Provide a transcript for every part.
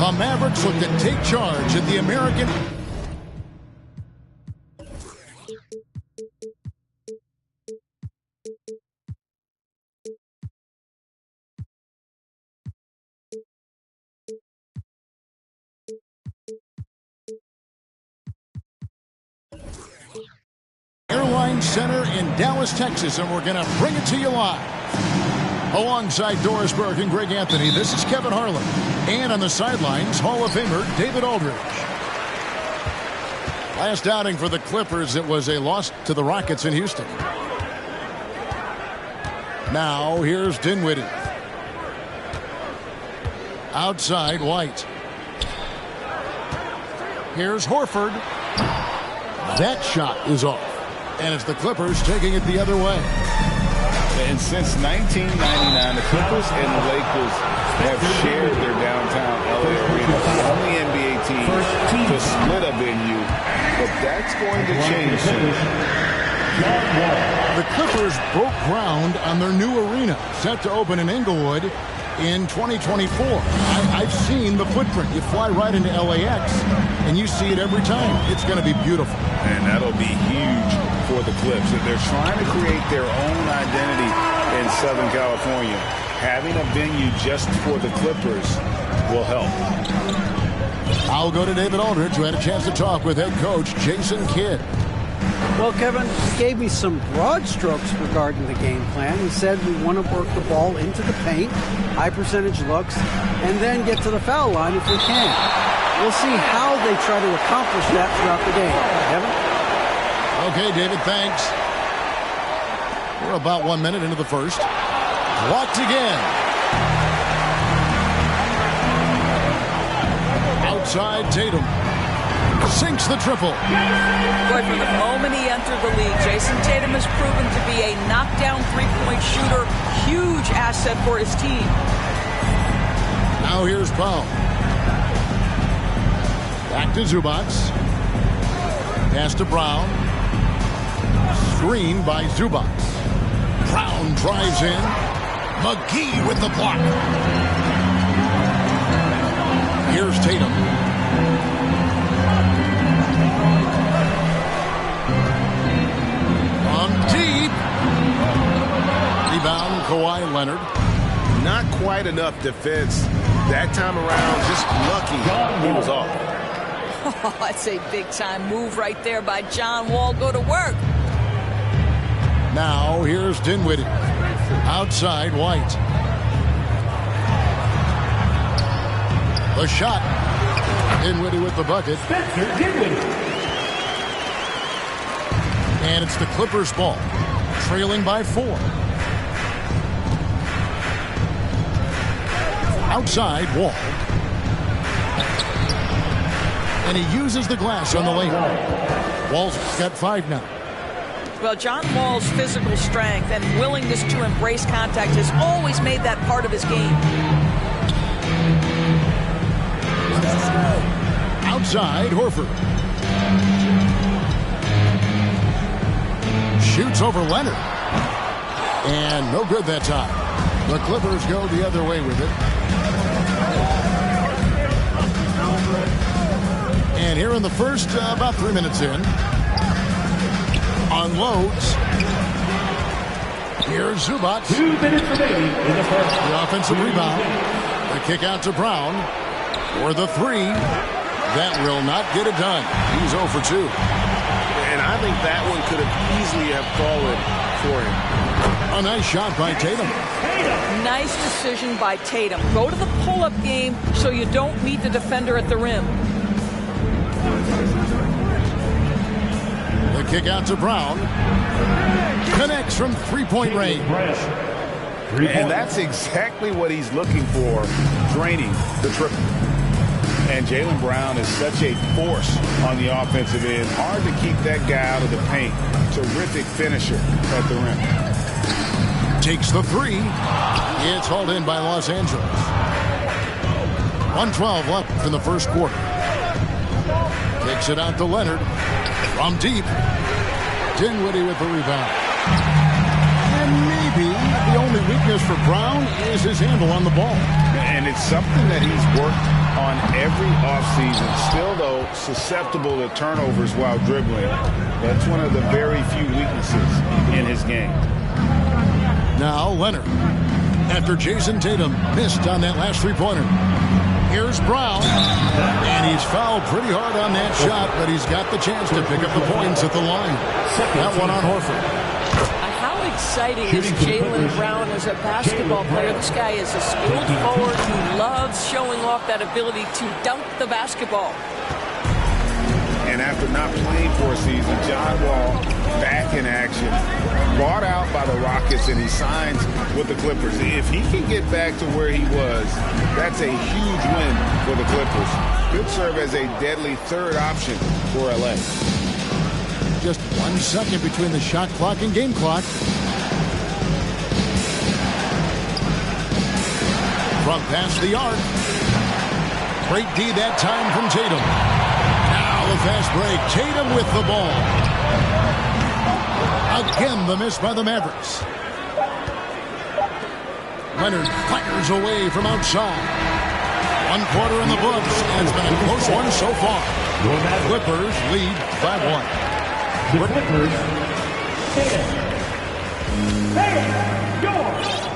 The Mavericks look to take charge at the American. Airline Center in Dallas, Texas, and we're going to bring it to you live. Alongside Doris Burke and Greg Anthony, this is Kevin Harlan. And on the sidelines, Hall of Famer David Aldridge. Last outing for the Clippers, it was a loss to the Rockets in Houston. Now, here's Dinwiddie. Outside, White. Here's Horford. That shot is off. And it's the Clippers taking it the other way. And since 1999, the Clippers and the Lakers have shared their downtown LA arena. The only NBA team to split a venue, but that's going to change soon. The Clippers broke ground on their new arena, set to open in Inglewood in 2024. I've seen the footprint. You fly right into LAX, and you see it every time. It's going to be beautiful. And that'll be huge for the Clips. They're trying to create their own identity in Southern California. Having a venue just for the Clippers will help. I'll go to David Aldridge, who had a chance to talk with head coach Jason Kidd. Well, Kevin, he gave me some broad strokes regarding the game plan. He said we want to work the ball into the paint, high percentage looks, and then get to the foul line if we can. We'll see how they try to accomplish that throughout the game. Kevin? Okay, David, thanks. We're about 1 minute into the first. Blocked again. Outside Tatum. Sinks the triple. Boy, from the moment he entered the league, Jason Tatum has proven to be a knockdown three-point shooter. Huge asset for his team. Now here's Powell. Back to Zubac. Pass to Brown. Screen by Zubac. Brown drives in. McGee with the block. Here's Tatum. On deep. Rebound, Kawhi Leonard. Not quite enough defense. That time around, just lucky he was off. Oh, that's a big-time move right there by John Wall. Go to work. Now, here's Dinwiddie. Outside, White. The shot. Dinwiddie with the bucket. And it's the Clippers' ball. Trailing by 4. Outside, Wall. And he uses the glass on the layup. Wall's got 5 now. Well, John Wall's physical strength and willingness to embrace contact has always made that part of his game. Outside, Horford. Shoots over Leonard. And no good that time. The Clippers go the other way with it. And here in the first, about 3 minutes in, unloads. Here's Zubac. 2 minutes remaining in the first. The offensive rebound. The kick out to Brown. For the 3. That will not get it done. He's 0 for 2. And I think that one could have easily have fallen for him. A nice shot by Tatum. Nice decision by Tatum. Go to the pull-up game so you don't meet the defender at the rim. The kick out to Brown. Connects from three-point range. And that's exactly what he's looking for, draining the triple. And Jaylen Brown is such a force on the offensive end. Hard to keep that guy out of the paint. Terrific finisher at the rim. Takes the three. It's hauled in by Los Angeles. 1:12 left in the first quarter. Takes it out to Leonard. From deep. Dinwiddie with the rebound. And maybe the only weakness for Brown is his handle on the ball. And it's something that he's worked on every offseason. Still, though, susceptible to turnovers while dribbling. That's one of the very few weaknesses in his game. Now Leonard. After Jason Tatum missed on that last three-pointer. Here's Brown. And he's fouled pretty hard on that shot, but he's got the chance to pick up the points at the line. That one on Horford. How exciting is Jaylen Brown as a basketball player? This guy is a skilled forward who loves showing off that ability to dunk the basketball. And after not playing for a season, John Wall back in action. Brought out by the Rockets, and he signs with the Clippers. If he can get back to where he was, that's a huge win for the Clippers. Could serve as a deadly third option for LA. Just 1 second between the shot clock and game clock. From past the arc. Great D that time from Tatum. Now the fast break. Tatum with the ball. Again, the miss by the Mavericks. Leonard fires away from outside. 1 quarter in the books, and it's been a close one so far. Clippers lead by 1. The Clippers,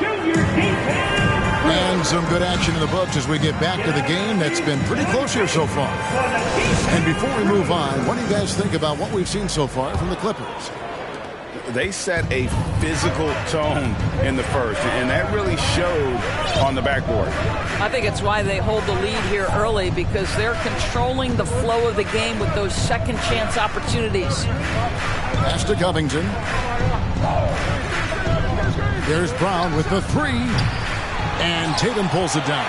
your defense. And some good action in the books as we get back to the game that's been pretty close here so far. And before we move on, what do you guys think about what we've seen so far from the Clippers? They set a physical tone in the first, and that really showed on the backboard. I think it's why they hold the lead here early, because they're controlling the flow of the game with those second chance opportunities. Pass to Covington. There's Brown with the three. And Tatum pulls it down.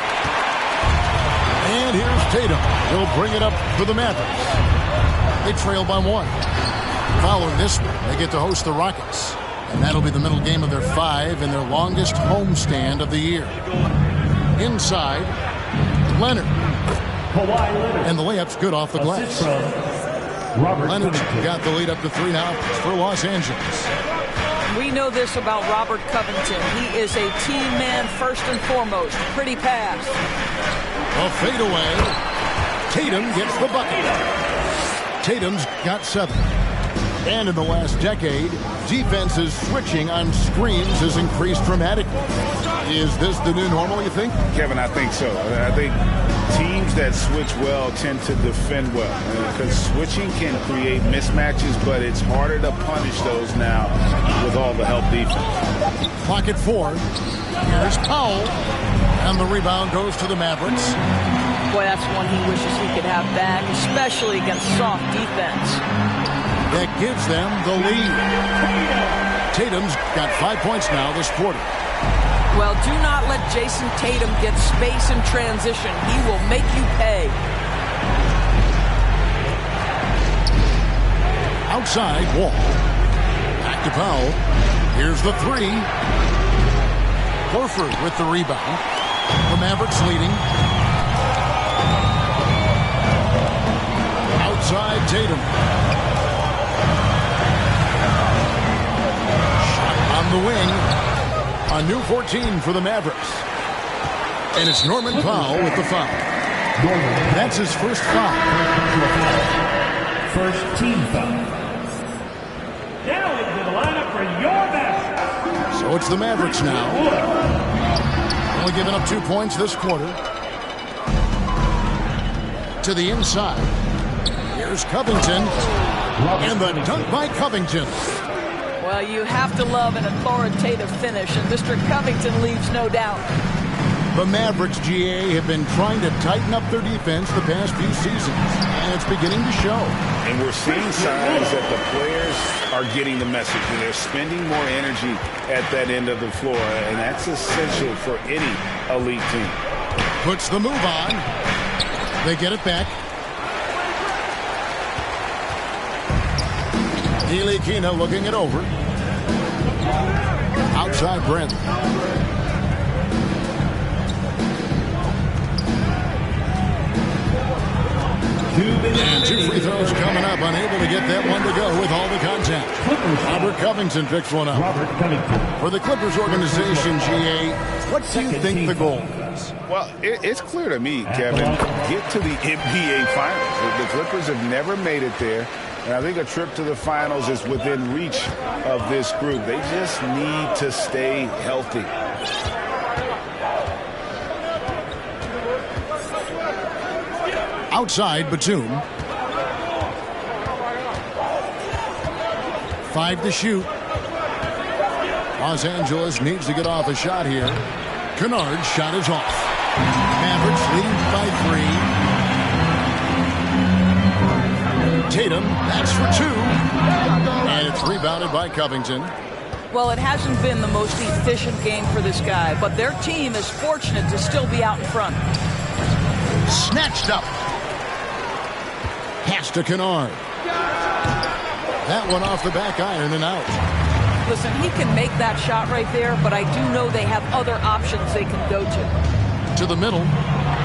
And here's Tatum. He'll bring it up for the Mavericks. They trail by 1. Following this one, they get to host the Rockets. And that'll be the middle game of their 5 and their longest homestand of the year. Inside, Leonard. And the layup's good off the glass. Leonard's got the lead up to 3 now for Los Angeles. We know this about Robert Covington. He is a team man first and foremost. Pretty pass. A fadeaway. Tatum gets the bucket. Tatum's got 7. And in the last decade, defenses switching on screens has increased dramatically. Is this the new normal, you think? Kevin, I think so. I think teams that switch well tend to defend well, because switching can create mismatches, but it's harder to punish those now with all the help defense. Clock at 4. Here's Powell. And the rebound goes to the Mavericks. Boy, that's one he wishes he could have back, especially against soft defense. That gives them the lead. Tatum's got 5 points now this quarter. Well, do not let Jason Tatum get space in transition. He will make you pay. Outside, Wall. Back to Powell. Here's the three. Horford with the rebound. The Mavericks leading. Outside, Tatum. Shot on the wing. A new 14 for the Mavericks. And it's Norman Powell with the foul. That's his first foul. First team foul. Now into the lineup for your basket. So it's the Mavericks now. Only giving up 2 points this quarter. To the inside. Here's Covington. And the dunk by Covington. Well, you have to love an authoritative finish, and Mr. Covington leaves no doubt. The Mavericks, GA, have been trying to tighten up their defense the past few seasons, and it's beginning to show. And we're seeing signs that the players are getting the message, and they're spending more energy at that end of the floor, and that's essential for any elite team. Puts the move on. They get it back. Ilikina looking it over. Outside Brent. And 2 free throws coming up. Unable to get that one to go with all the contact. Robert Covington picks one up. For the Clippers organization, GA, what do you think the goal is? Well, it's clear to me, Kevin, get to the NBA Finals. The Clippers have never made it there. And I think a trip to the finals is within reach of this group. They just need to stay healthy. Outside, Batum. 5 to shoot. Los Angeles needs to get off a shot here. Kennard's shot is off. Mavericks leading by 3. Tatum, that's for 2. And it's rebounded by Covington. Well, it hasn't been the most efficient game for this guy, but their team is fortunate to still be out in front. Snatched up. Pass to Kennard. That one off the back iron and out. Listen, he can make that shot right there, but I do know they have other options they can go to. To the middle.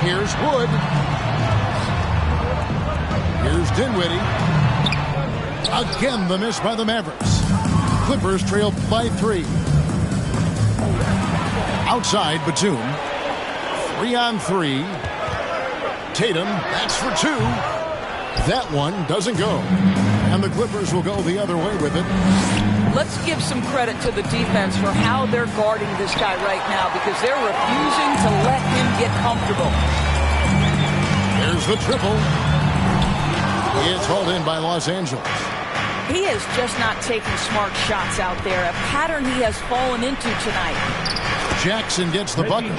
Here's Wood. Here's Dinwiddie. Again, the miss by the Mavericks. Clippers trail by 3. Outside, Batum. 3-on-3. Tatum, that's for 2. That one doesn't go. And the Clippers will go the other way with it. Let's give some credit to the defense for how they're guarding this guy right now because they're refusing to let him get comfortable. There's the triple. It's hauled in by Los Angeles. He is just not taking smart shots out there, a pattern he has fallen into tonight. Jackson gets the bucket.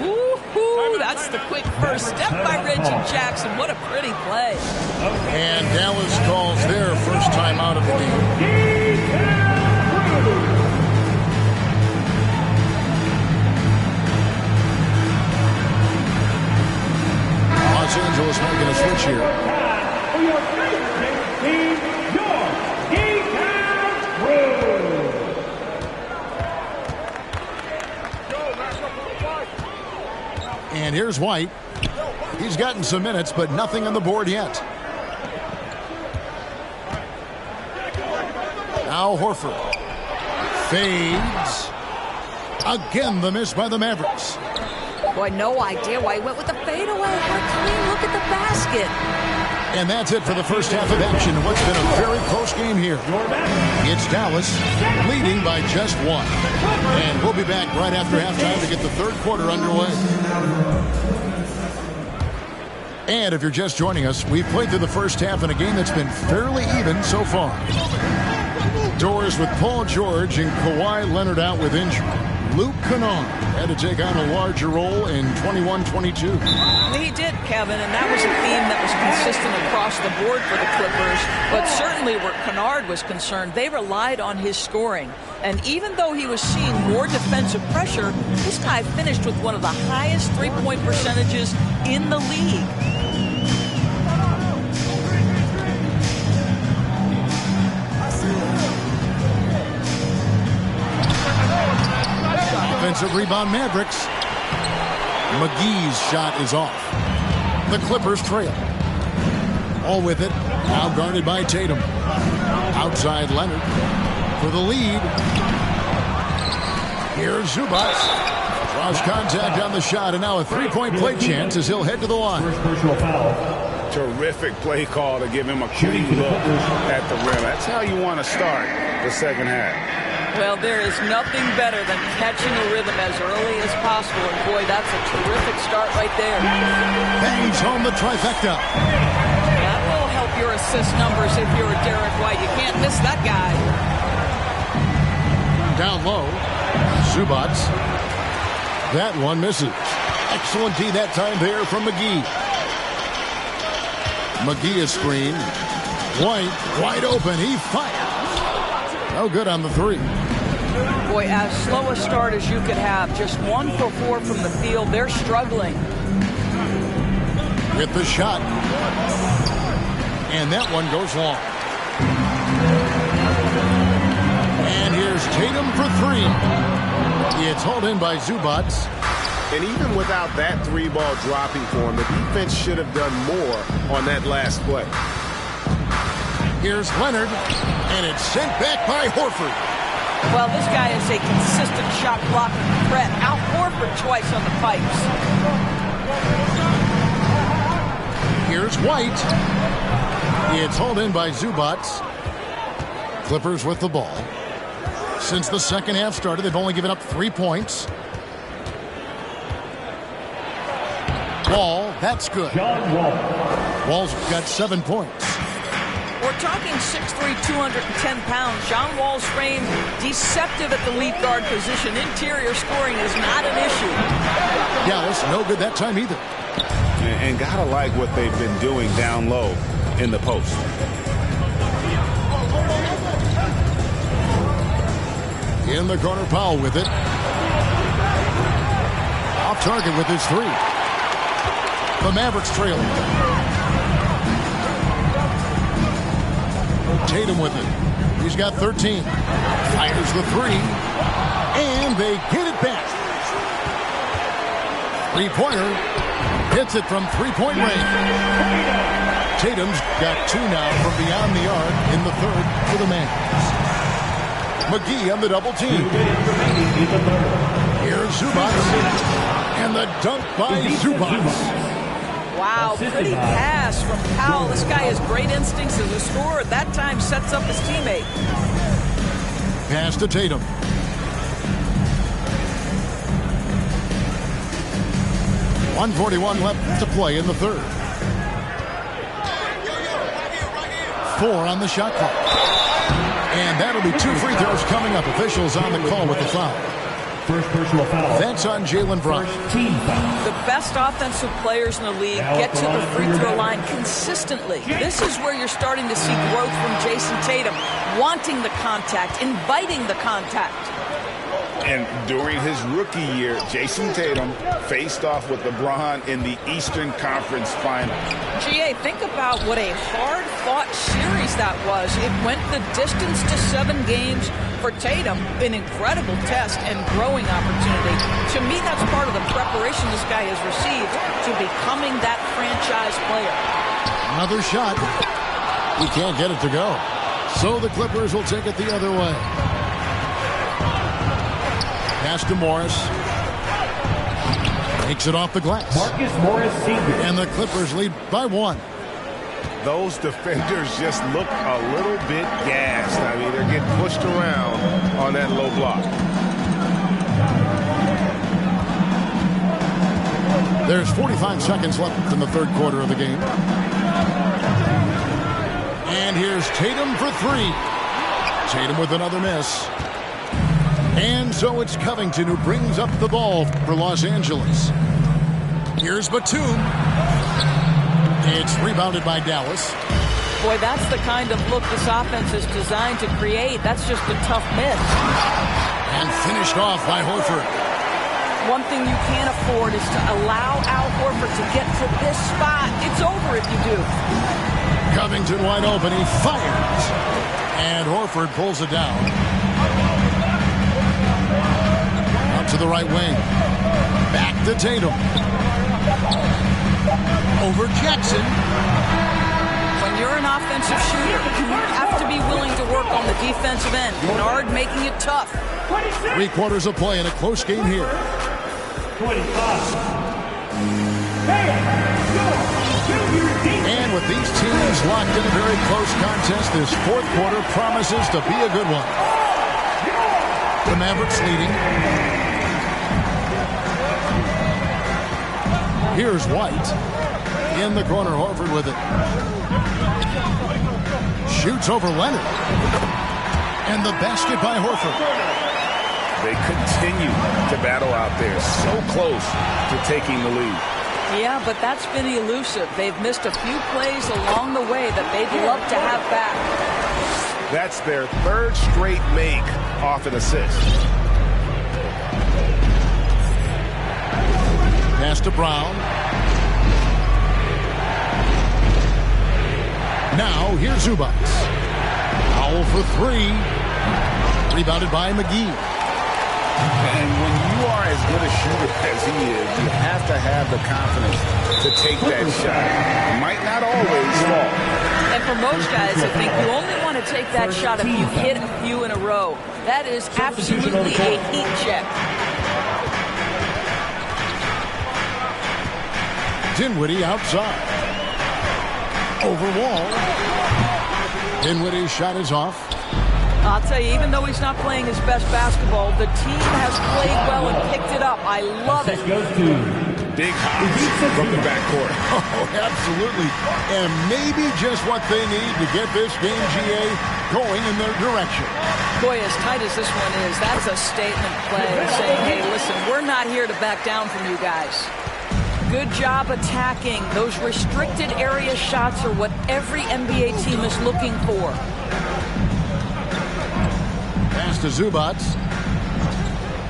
Woo-hoo, that's the quick first step by Reggie Jackson. What a pretty play. And Dallas calls their first time out of the game. Los Angeles making a switch here. And here's White. He's gotten some minutes, but nothing on the board yet. Now Horford. Fades. Again, the miss by the Mavericks. Boy, no idea why he went with the fadeaway. How clean, look at the basket. And that's it for the first half of action in what's been a very close game here. It's Dallas leading by just 1. And we'll be back right after halftime to get the third quarter underway. And if you're just joining us, we've played through the first half in a game that's been fairly even so far. Doors with Paul George and Kawhi Leonard out with injury. Luke Kennard had to take on a larger role in 21-22. He did, Kevin, and that was a theme that was consistent across the board for the Clippers. But certainly where Kennard was concerned, they relied on his scoring. And even though he was seeing more defensive pressure, this guy finished with one of the highest three-point percentages in the league. Offensive rebound, Mavericks. McGee's shot is off. The Clippers trail. All with it. Now guarded by Tatum. Outside Leonard for the lead. Here's Zubac. Draws contact on the shot, and now a three-point play chance as he'll head to the line. First personal foul. Terrific play call to give him a clean look at the rim. That's how you want to start the second half. Well, there is nothing better than catching a rhythm as early as possible. And boy, that's a terrific start right there. Bangs home the trifecta. That will help your assist numbers if you're a Derek White. You can't miss that guy. Down low. Zubac. That one misses. Excellent D that time there from McGee. McGee is screened. White wide open. He fires. No good on the three. Boy, as slow a start as you could have. Just 1 for 4 from the field. They're struggling. with the shot. And that one goes long. And here's Tatum for three. It's hauled in by Zubac. And even without that three-ball dropping for him, the defense should have done more on that last play. Here's Leonard, and it's sent back by Horford. Well, this guy is a consistent shot blocking threat. Out Horford twice on the pipes. Here's White. It's hauled in by Zubac. Clippers with the ball. Since the second half started, they've only given up 3 points. Wall, that's good. Wall's got 7 points. We're talking 6'3", 210 pounds. John Wall's frame deceptive at the lead guard position. Interior scoring is not an issue. Dallas, no good that time either. And gotta like what they've been doing down low in the post. In the corner, Powell with it. Off target with his three. The Mavericks trailing. Tatum with it. He's got 13. Fires the three. And they get it back. Three-pointer. Hits it from three-point range. Tatum's got 2 now from beyond the arc in the third for the Mavericks. McGee on the double team. Here's Zubac. And the dunk by Zubac. Wow, pretty pass from Powell. This guy has great instincts as a scorer. That time sets up his teammate. Pass to Tatum. .141 left to play in the third. 4 on the shot clock. And that'll be 2 free throws coming up. Officials on the call with the foul. First personal foul. That's on Jaylen Brown. Team foul. The best offensive players in the league get to the free throw line consistently. This is where you're starting to see growth from Jason Tatum, wanting the contact, inviting the contact. And during his rookie year, Jason Tatum faced off with LeBron in the Eastern Conference Final. GA, think about what a hard-fought series that was. It went the distance to 7 games for Tatum. An incredible test and growing opportunity. To me, that's part of the preparation this guy has received to becoming that franchise player. Another shot. He can't get it to go. So the Clippers will take it the other way. Pass to Morris. Takes it off the glass. Marcus Morris Sr. And the Clippers lead by 1. Those defenders just look a little bit gassed. I mean, they're getting pushed around on that low block. There's 45 seconds left in the third quarter of the game. And here's Tatum for 3. Tatum with another miss. And so it's Covington who brings up the ball for Los Angeles. Here's Batum. It's rebounded by Dallas. Boy, that's the kind of look this offense is designed to create. That's just a tough miss. And finished off by Horford. One thing you can't afford is to allow Al Horford to get to this spot. It's over if you do. Covington wide open. He fires. And Horford pulls it down. Up to the right wing. Back to Tatum. Over Jackson. When you're an offensive shooter, you have to be willing to work on the defensive end. Kennard making it tough. 3 quarters of play in a close game here. 25. And with these teams locked in a very close contest, this fourth quarter promises to be a good one. The Mavericks leading. Here's White. In the corner, Horford with it. Shoots over Leonard. And the basket by Horford. They continue to battle out there, so close to taking the lead. Yeah, but that's been elusive. They've missed a few plays along the way that they'd love to have back. That's their 3rd straight make off an assist. Pass to Brown. Now here's Zubats. Foul for three. Rebounded by McGee. And when you are as good a shooter as he is, you have to have the confidence to take that shot. It might not always fall. And for most guys, I think you only want to take that shot if you hit a few in a row. That is absolutely a heat check. Dinwiddie outside. Over wall. Dinwiddie's shot is off. I'll tell you, even though he's not playing his best basketball, the team has played well and picked it up. I love it. Big hops from the backcourt. Oh, absolutely. And maybe just what they need to get this game, GA, going in their direction. Boy, as tight as this one is, that's a statement play saying, hey, listen, we're not here to back down from you guys. Good job attacking. Those restricted area shots are what every NBA team is looking for. Pass to Zubats.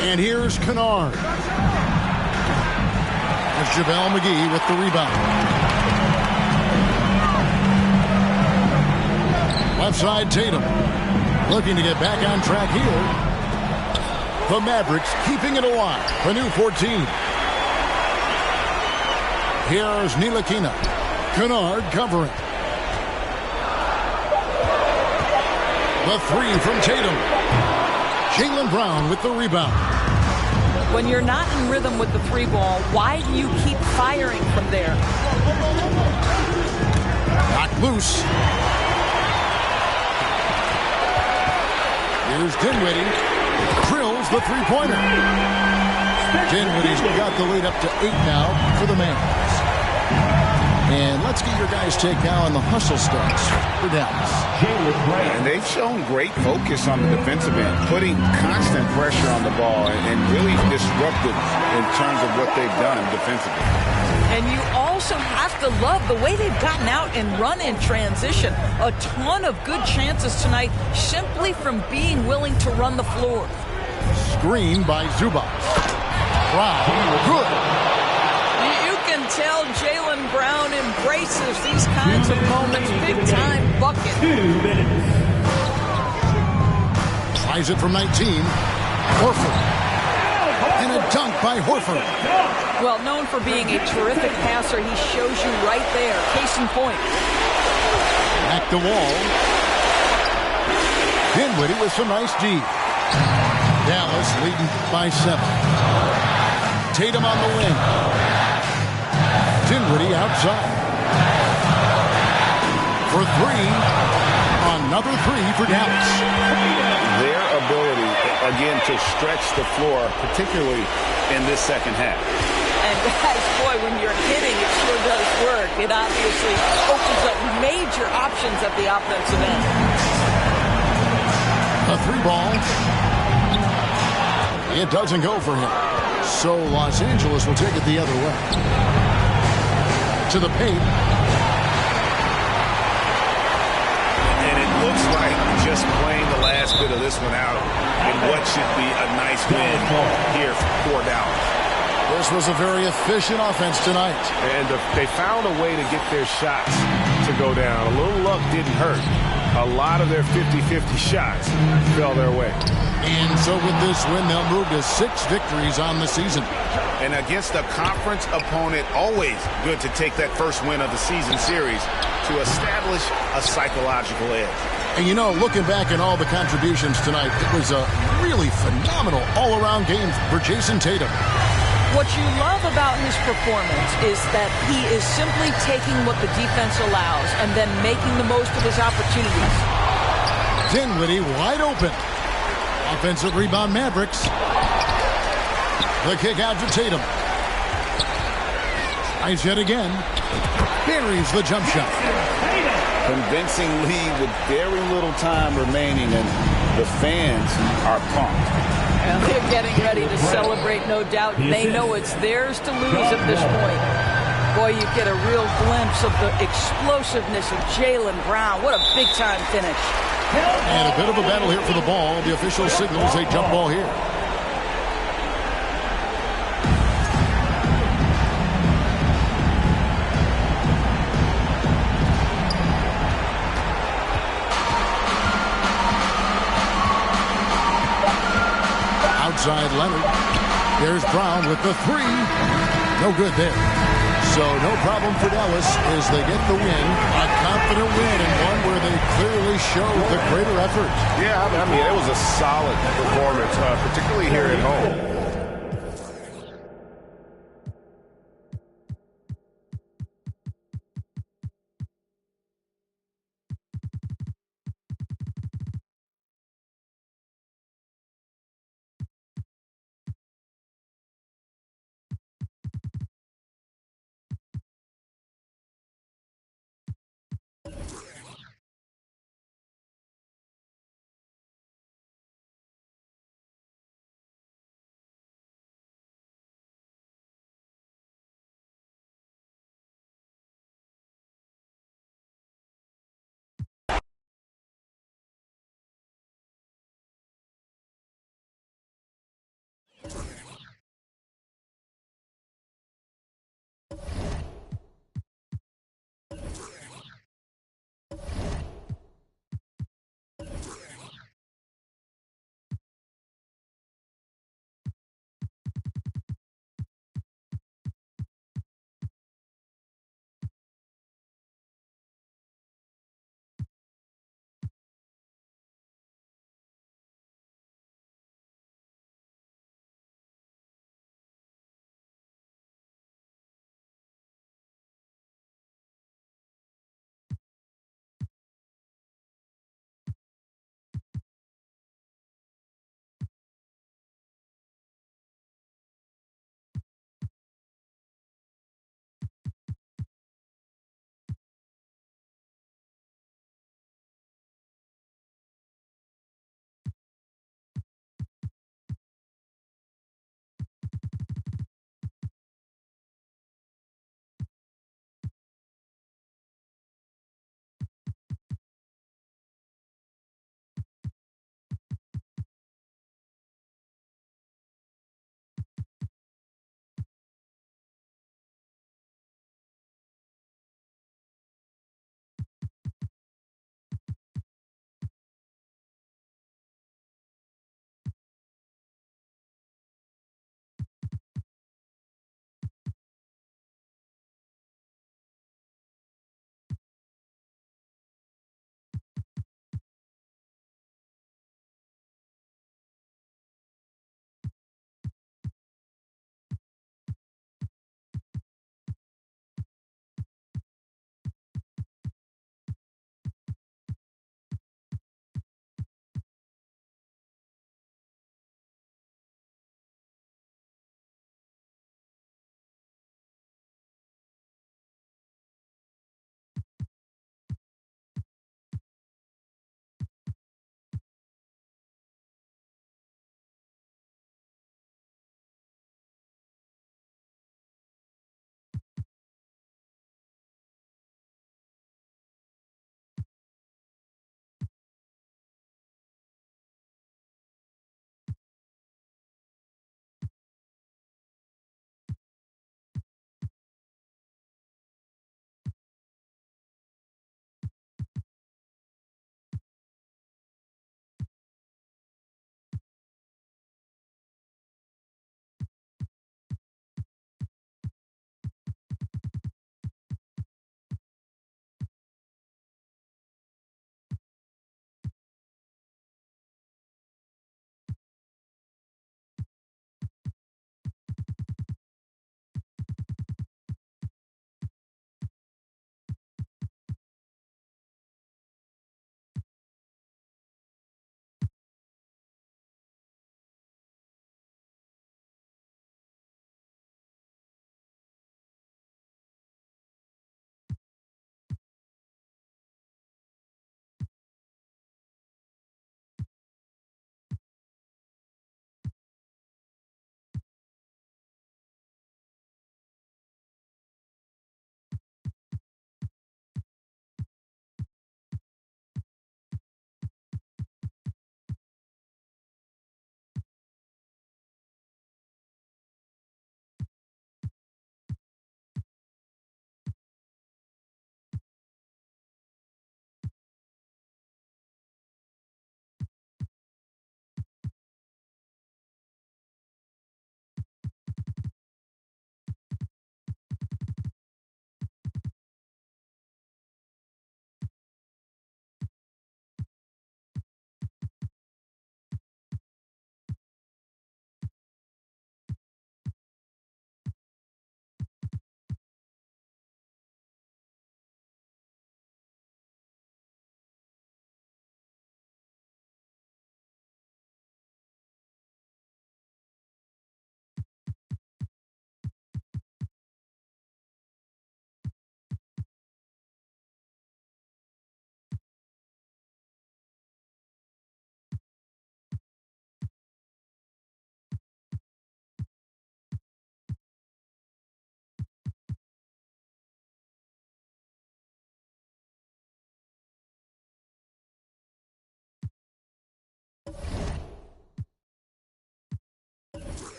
And here's Kennard. There's JaVale McGee with the rebound. Left side, Tatum. Looking to get back on track here. The Mavericks keeping it alive. The new 14. Here's Ntilikina. Kennard covering. The three from Tatum. Jaylen Brown with the rebound. When you're not in rhythm with the three ball, why do you keep firing from there? Knocked loose. Here's Dinwiddie. Drills the three-pointer. Dinwiddie's got the lead up to 8 now for the Mavs. And let's get your guys' take now on the hustle stats for Dallas. And they've shown great focus on the defensive end, putting constant pressure on the ball and really disruptive in terms of what they've done defensively. And you also have to love the way they've gotten out and run in transition. A ton of good chances tonight simply from being willing to run the floor. Screen by Zubats. Wow, good. You can tell Jaylen Brown embraces these kinds of moments. Big-time bucket. 2 minutes. Tries it from 19. Horford. And a dunk by Horford. Well, known for being a terrific passer, he shows you right there. Case in point. Back the wall. Dinwiddie with some nice D. Dallas leading by 7. Tatum on the wing. Dinwiddie outside. For three. Another three for Dallas. Their ability, again, to stretch the floor, particularly in this second half. And guys, boy, when you're hitting, it sure does work. It obviously opens up major options at the offensive end. A three ball. It doesn't go for him. So Los Angeles will take it the other way. To the paint. And it looks like just playing the last bit of this one out in what should be a nice win here for Dallas. This was a very efficient offense tonight. And they found a way to get their shots to go down. A little luck didn't hurt. A lot of their 50-50 shots fell their way. And so with this win, they'll move to 6 victories on the season. And against a conference opponent, always good to take that first win of the season series to establish a psychological edge. And you know, looking back at all the contributions tonight, it was a really phenomenal all-around game for Jason Tatum. What you love about his performance is that he is simply taking what the defense allows and then making the most of his opportunities. Dinwiddie wide open. Offensive rebound, Mavericks. The kick out to Tatum. Tries yet again. Buries the jump shot. Convincing lead with very little time remaining, and the fans are pumped. And they're getting ready to celebrate, no doubt. They know it's theirs to lose at this point. Boy, you get a real glimpse of the explosiveness of Jaylen Brown. What a big-time finish. And a bit of a battle here for the ball. The official signals a jump ball here. side Leonard. There's Brown with the three. No good there. So no problem for Dallas as they get the win. A confident win and one where they clearly showed the greater effort. Yeah, I mean, it was a solid performance, particularly here at home.